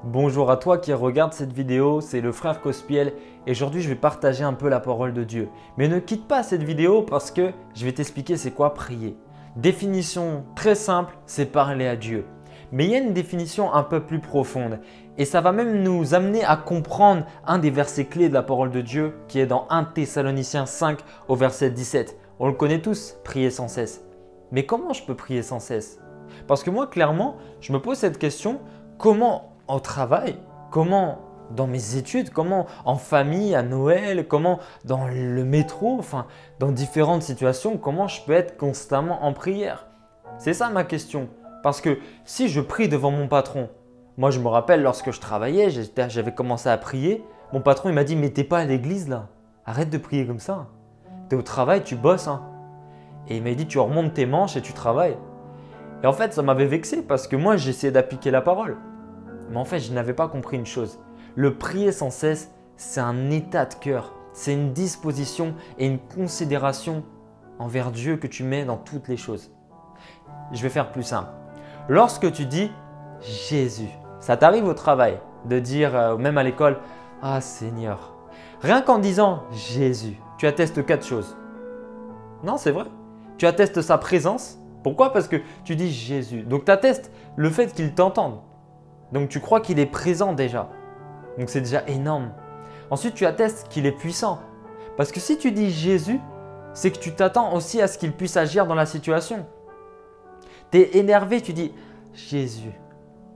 Bonjour à toi qui regarde cette vidéo, c'est le frère Cospiel et aujourd'hui je vais partager un peu la parole de Dieu. Mais ne quitte pas cette vidéo parce que je vais t'expliquer c'est quoi prier. Définition très simple, c'est parler à Dieu. Mais il y a une définition un peu plus profonde et ça va même nous amener à comprendre un des versets clés de la parole de Dieu qui est dans 1 Thessaloniciens 5 au verset 17. On le connaît tous, prier sans cesse. Mais comment je peux prier sans cesse? Parce que moi clairement, je me pose cette question, comment au travail, comment dans mes études, comment en famille, à Noël, comment dans le métro, enfin dans différentes situations, comment je peux être constamment en prière? C'est ça ma question. Parce que si je prie devant mon patron, moi je me rappelle lorsque je travaillais, j'avais commencé à prier, mon patron il m'a dit mais t'es pas à l'église là, arrête de prier comme ça. T'es au travail, tu bosses hein. Et il m'a dit tu remontes tes manches et tu travailles. Et en fait ça m'avait vexé parce que moi j'essayais d'appliquer la parole. Mais en fait, je n'avais pas compris une chose. Le prier sans cesse, c'est un état de cœur. C'est une disposition et une considération envers Dieu que tu mets dans toutes les choses. Je vais faire plus simple. Lorsque tu dis Jésus, ça t'arrive au travail de dire, même à l'école, ah Seigneur. Rien qu'en disant Jésus, tu attestes quatre choses. Non, c'est vrai. Tu attestes sa présence. Pourquoi? Parce que tu dis Jésus. Donc tu attestes le fait qu'il t'entende. Donc tu crois qu'il est présent déjà. Donc c'est déjà énorme. Ensuite, tu attestes qu'il est puissant. Parce que si tu dis Jésus, c'est que tu t'attends aussi à ce qu'il puisse agir dans la situation. Tu es énervé, tu dis Jésus.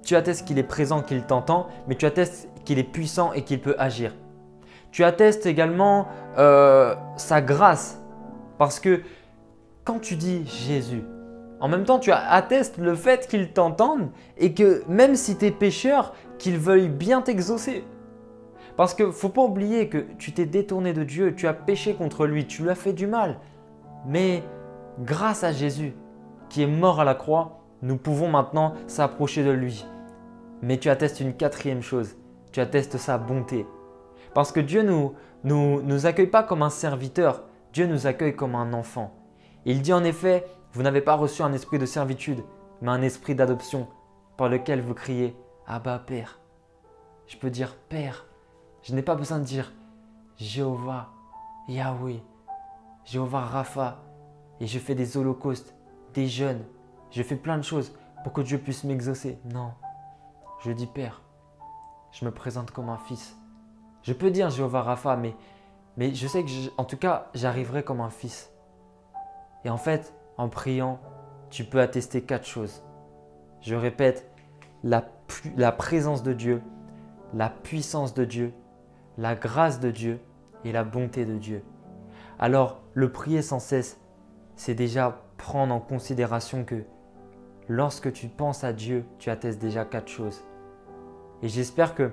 Tu attestes qu'il est présent, qu'il t'entend, mais tu attestes qu'il est puissant et qu'il peut agir. Tu attestes également sa grâce. Parce que quand tu dis Jésus, en même temps, tu attestes le fait qu'il t'entende et que même si tu es pécheur, qu'il veuille bien t'exaucer. Parce qu'il ne faut pas oublier que tu t'es détourné de Dieu, tu as péché contre lui, tu lui as fait du mal. Mais grâce à Jésus qui est mort à la croix, nous pouvons maintenant s'approcher de lui. Mais tu attestes une quatrième chose, tu attestes sa bonté. Parce que Dieu ne nous accueille pas comme un serviteur, Dieu nous accueille comme un enfant. Il dit en effet, vous n'avez pas reçu un esprit de servitude, mais un esprit d'adoption par lequel vous criez « Abba Père ». Je peux dire « Père ». Je n'ai pas besoin de dire « Jéhovah, Yahweh, Jéhovah Rapha » et je fais des holocaustes, des jeûnes, je fais plein de choses pour que Dieu puisse m'exaucer. Non, je dis « Père ». Je me présente comme un fils. Je peux dire Jéhovah Rapha, mais je sais que en tout cas, j'arriverai comme un fils. Et en fait, en priant, tu peux attester quatre choses. Je répète, la présence de Dieu, la puissance de Dieu, la grâce de Dieu et la bonté de Dieu. Alors, le prier sans cesse, c'est déjà prendre en considération que lorsque tu penses à Dieu, tu attestes déjà quatre choses. Et j'espère que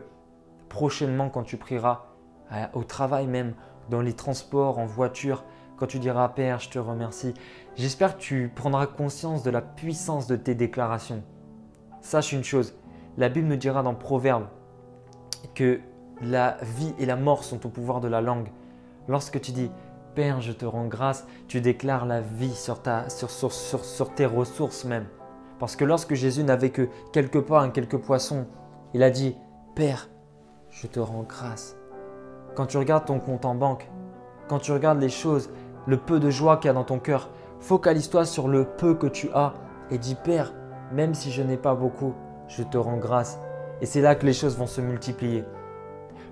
prochainement, quand tu prieras au travail même, dans les transports, en voiture, quand tu diras « Père, je te remercie », j'espère que tu prendras conscience de la puissance de tes déclarations. Sache une chose, la Bible nous dira dans Proverbes que la vie et la mort sont au pouvoir de la langue. Lorsque tu dis « Père, je te rends grâce », tu déclares la vie sur tes ressources même. Parce que lorsque Jésus n'avait que quelques pains et quelques poissons, il a dit « Père, je te rends grâce ». Quand tu regardes ton compte en banque, quand tu regardes les choses, le peu de joie qu'il y a dans ton cœur, focalise-toi sur le peu que tu as et dis « Père, même si je n'ai pas beaucoup, je te rends grâce ». Et c'est là que les choses vont se multiplier.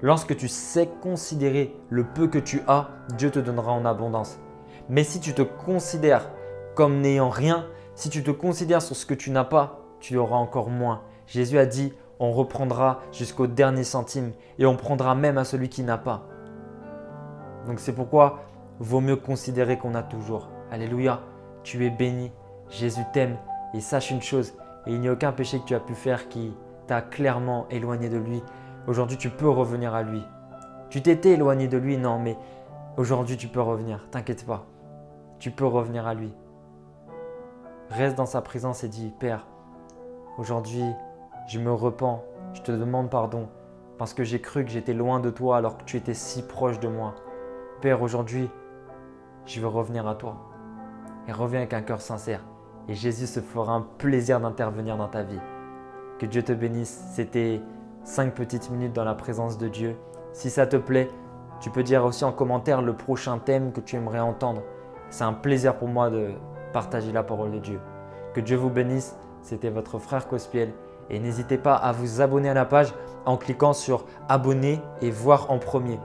Lorsque tu sais considérer le peu que tu as, Dieu te donnera en abondance. Mais si tu te considères comme n'ayant rien, si tu te considères sur ce que tu n'as pas, tu auras encore moins. Jésus a dit « On reprendra jusqu'au dernier centime et on prendra même à celui qui n'a pas ». Donc c'est pourquoi vaut mieux considérer qu'on a toujours. Alléluia, tu es béni, Jésus t'aime et sache une chose, et il n'y a aucun péché que tu as pu faire qui t'a clairement éloigné de lui. Aujourd'hui, tu peux revenir à lui. Tu t'étais éloigné de lui, non, mais aujourd'hui, tu peux revenir, t'inquiète pas. Tu peux revenir à lui. Reste dans sa présence et dis, Père, aujourd'hui, je me repens, je te demande pardon parce que j'ai cru que j'étais loin de toi alors que tu étais si proche de moi. Père, aujourd'hui, je veux revenir à toi. Et reviens avec un cœur sincère. Et Jésus se fera un plaisir d'intervenir dans ta vie. Que Dieu te bénisse. C'était 5 petites minutes dans la présence de Dieu. Si ça te plaît, tu peux dire aussi en commentaire le prochain thème que tu aimerais entendre. C'est un plaisir pour moi de partager la parole de Dieu. Que Dieu vous bénisse. C'était votre frère Cospiel. Et n'hésitez pas à vous abonner à la page en cliquant sur abonner et voir en premier.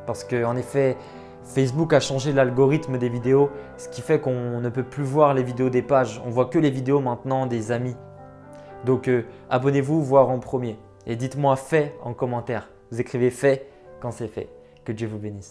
Parce qu'en effet, Facebook a changé l'algorithme des vidéos, ce qui fait qu'on ne peut plus voir les vidéos des pages. On voit que les vidéos maintenant des amis. Donc abonnez-vous, voir en premier. Et dites-moi fait en commentaire. Vous écrivez fait quand c'est fait. Que Dieu vous bénisse.